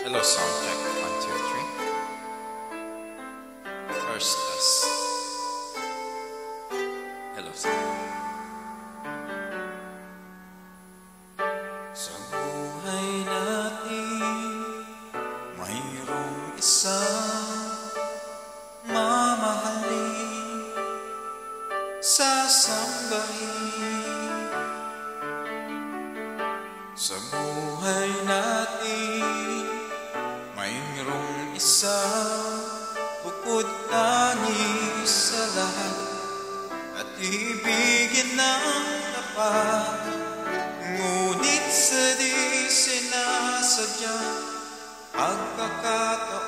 Hello, sound check. 1, 2, 3. First test. Hello, sound. Sa buhay natin, mayroong isang mamahalin, sasambahin. Sa buhay natin, mayroong isang bukod langit sa lahat, at ibigin ng tapat. Ngunit sa di sinasadyang pagkakataon,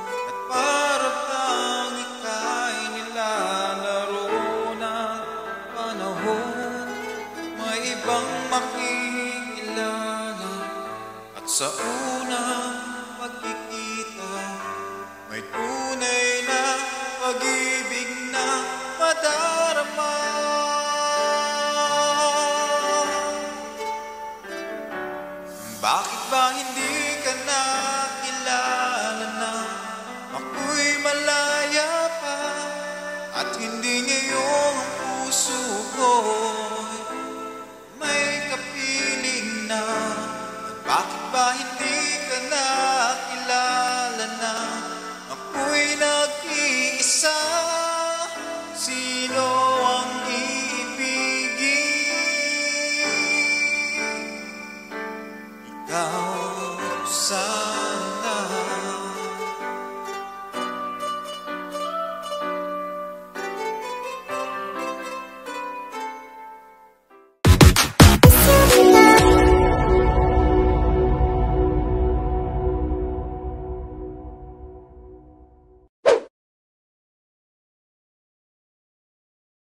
at para bang ika'y nilalaro ng panahon, may ibang makikilala. At sa unang pagkikita, may tunay na pag-ibig na madarama. Bakit